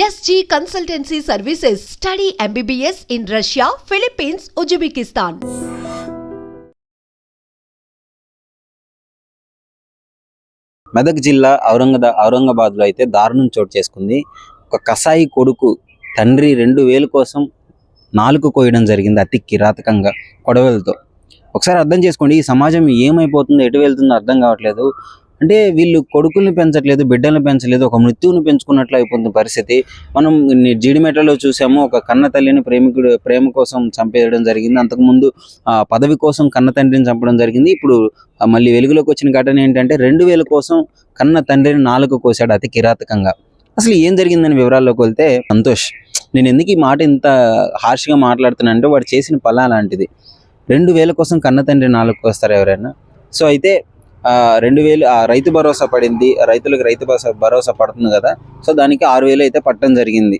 SG Consultancy Services. Study MBBS in Russia, Philippines, Uzbekistan. Medak జిల్లా ఔరంగాబాద్లో అయితే దారుణం చోటు చేసుకుంది. ఒక కసాయి కొడుకు తండ్రి 2000 కోసం నాలుక కోయడం జరిగింది అతి కిరాతకంగా కొడవలతో. ఒకసారి అర్థం చేసుకోండి, ఈ సమాజం ఏమైపోతుందో ఎటు వెళ్తుందో అర్థం కావట్లేదు. అంటే వీళ్ళు కొడుకుల్ని పెంచట్లేదు, బిడ్డల్ని పెంచలేదు, ఒక మృత్యువుని పెంచుకున్నట్లు అయిపోతుంది పరిస్థితి. మనం జీడిమెట్లలో చూసాము, ఒక కన్న తల్లిని ప్రేమ కోసం చంపేయడం జరిగింది. అంతకుముందు పదవి కోసం కన్న తండ్రిని చంపడం జరిగింది. ఇప్పుడు మళ్ళీ వెలుగులోకి వచ్చిన ఘటన ఏంటంటే 2000 కోసం కన్న తండ్రిని నాలుక కోసాడు అతి కిరాతకంగా. అసలు ఏం జరిగిందని వివరాల్లోకి వెళ్తే, సంతోష్, నేను ఎందుకు ఈ మాట ఇంత హార్ష్గా మాట్లాడుతున్నానంటే వాడు చేసిన పని అలాంటిది. 2000 కోసం కన్న తండ్రి నాలుక కోస్తారు ఎవరైనా? సో అయితే 2000 రైతు భరోసా పడింది, రైతులకు రైతు భరోసా పడుతుంది కదా. సో దానికి 6000 అయితే పట్టడం జరిగింది.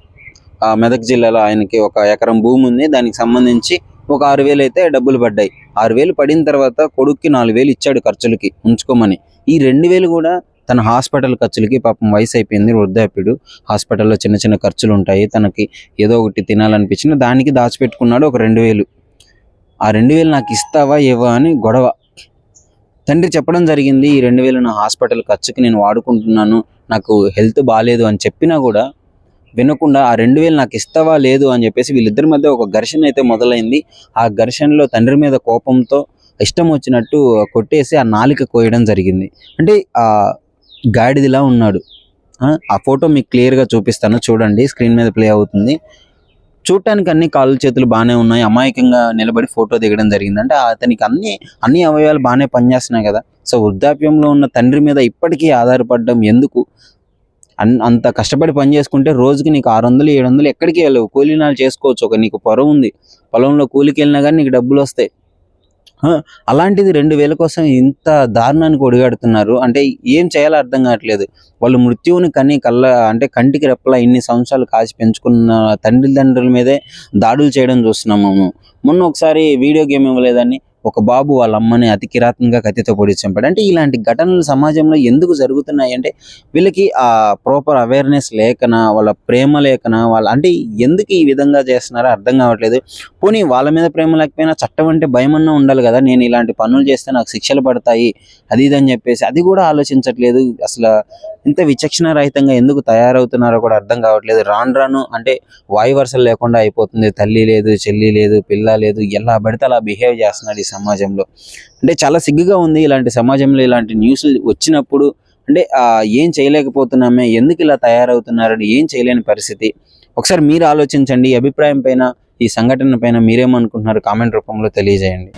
మెదక్ జిల్లాలో ఆయనకి ఒక ఎకరం భూమి ఉంది, దానికి సంబంధించి ఒక 6000 అయితే డబ్బులు పడ్డాయి. 6000 పడిన తర్వాత కొడుక్కి 4000 ఇచ్చాడు ఖర్చులకి ఉంచుకోమని. ఈ 2000 కూడా తన హాస్పిటల్ ఖర్చులకి, పాపం వయసు అయిపోయింది, వృద్ధాప్యుడు, హాస్పిటల్లో చిన్న చిన్న ఖర్చులు ఉంటాయి, తనకి ఏదో ఒకటి తినాలనిపించిన దానికి దాచిపెట్టుకున్నాడు ఒక 2000. ఆ 2000 నాకు ఇస్తావా ఇవ్వా అని గొడవ. తండ్రి చెప్పడం జరిగింది, ఈ 2000 నా హాస్పిటల్ ఖర్చుకి నేను వాడుకుంటున్నాను, నాకు హెల్త్ బాగాలేదు అని చెప్పినా కూడా వినకుండా ఆ 2000 నాకు ఇస్తావా లేదు అని చెప్పేసి వీళ్ళిద్దరి మధ్య ఒక ఘర్షణ అయితే మొదలైంది. ఆ ఘర్షణలో తండ్రి మీద కోపంతో ఇష్టం వచ్చినట్టు కొట్టేసి ఆ నాలిక కోయడం జరిగింది. అంటే ఆ గాడిదిలా ఉన్నాడు. ఆ ఫోటో మీకు క్లియర్గా చూపిస్తాను, చూడండి, స్క్రీన్ మీద ప్లే అవుతుంది. చూడటానికి అన్ని కాళ్ళు చేతులు బాగానే ఉన్నాయి, అమాయకంగా నిలబడి ఫోటో దిగడం జరిగింది. అంటే అతనికి అన్ని అవయవాలు బాగానే పనిచేస్తున్నాయి కదా. సో వృద్ధాప్యంలో ఉన్న తండ్రి మీద ఇప్పటికీ ఆధారపడడం ఎందుకు? అంత కష్టపడి పని చేసుకుంటే రోజుకి నీకు 600 700 ఎక్కడికి వెళ్ళవు, కూలీనాలు చేసుకోవచ్చు. నీకు పొలం ఉంది, పొలంలో కూలికి వెళ్ళినా కానీ నీకు డబ్బులు వస్తాయి. అలాంటిది 2000 కోసం ఇంత దారుణానికి ఒడిగడుతున్నారు. అంటే ఏం చేయాలో అర్థం కావట్లేదు. వాళ్ళు మృత్యువుని కంటికి రెప్పలా ఇన్ని సంవత్సరాలు కాచి పెంచుకున్న తండ్రుల మీదే దాడులు చేయడం చూస్తున్నాము. మొన్న ఒకసారి వీడియో గేమ్ ఇవ్వలేదని ఒక బాబు వాళ్ళ అమ్మని అతి కిరాతకంగా కత్తితో పొడిచి చంపాడు. అంటే ఇలాంటి ఘటనలు సమాజంలో ఎందుకు జరుగుతున్నాయి అంటే వీళ్ళకి ఆ ప్రాపర్ అవేర్నెస్ లేకనా, వాళ్ళ ప్రేమ లేకనా, అంటే ఎందుకు ఈ విధంగా చేస్తున్నారో అర్థం కావట్లేదు. పోనీ వాళ్ళ మీద ప్రేమ లేకపోయినా చట్టం అంటే భయమన్నా ఉండాలి కదా. నేను ఇలాంటి పనులు చేస్తే నాకు శిక్షలు పడతాయి అది ఇది అని చెప్పేసి అది కూడా ఆలోచించట్లేదు. అసలు ఇంత విచక్షణ రహితంగా ఎందుకు తయారవుతున్నారో కూడా అర్థం కావట్లేదు. రాను అంటే వాయు వరుసలు లేకుండా అయిపోతుంది. తల్లి లేదు, చెల్లి లేదు, పిల్ల లేదు, ఎలా పడితే అలా బిహేవ్ చేస్తున్నాడు ఈ సమాజంలో. అంటే చాలా సిగ్గుగా ఉంది ఇలాంటి సమాజంలో ఇలాంటి న్యూస్లు వచ్చినప్పుడు. అంటే ఏం చేయలేకపోతున్నామే, ఎందుకు ఇలా తయారవుతున్నారని ఏం చేయలేని పరిస్థితి. ఒకసారి మీరు ఆలోచించండి. ఈ అభిప్రాయం పైన, ఈ సంఘటన పైన మీరేమనుకుంటున్నారు కామెంట్ రూపంలో తెలియజేయండి.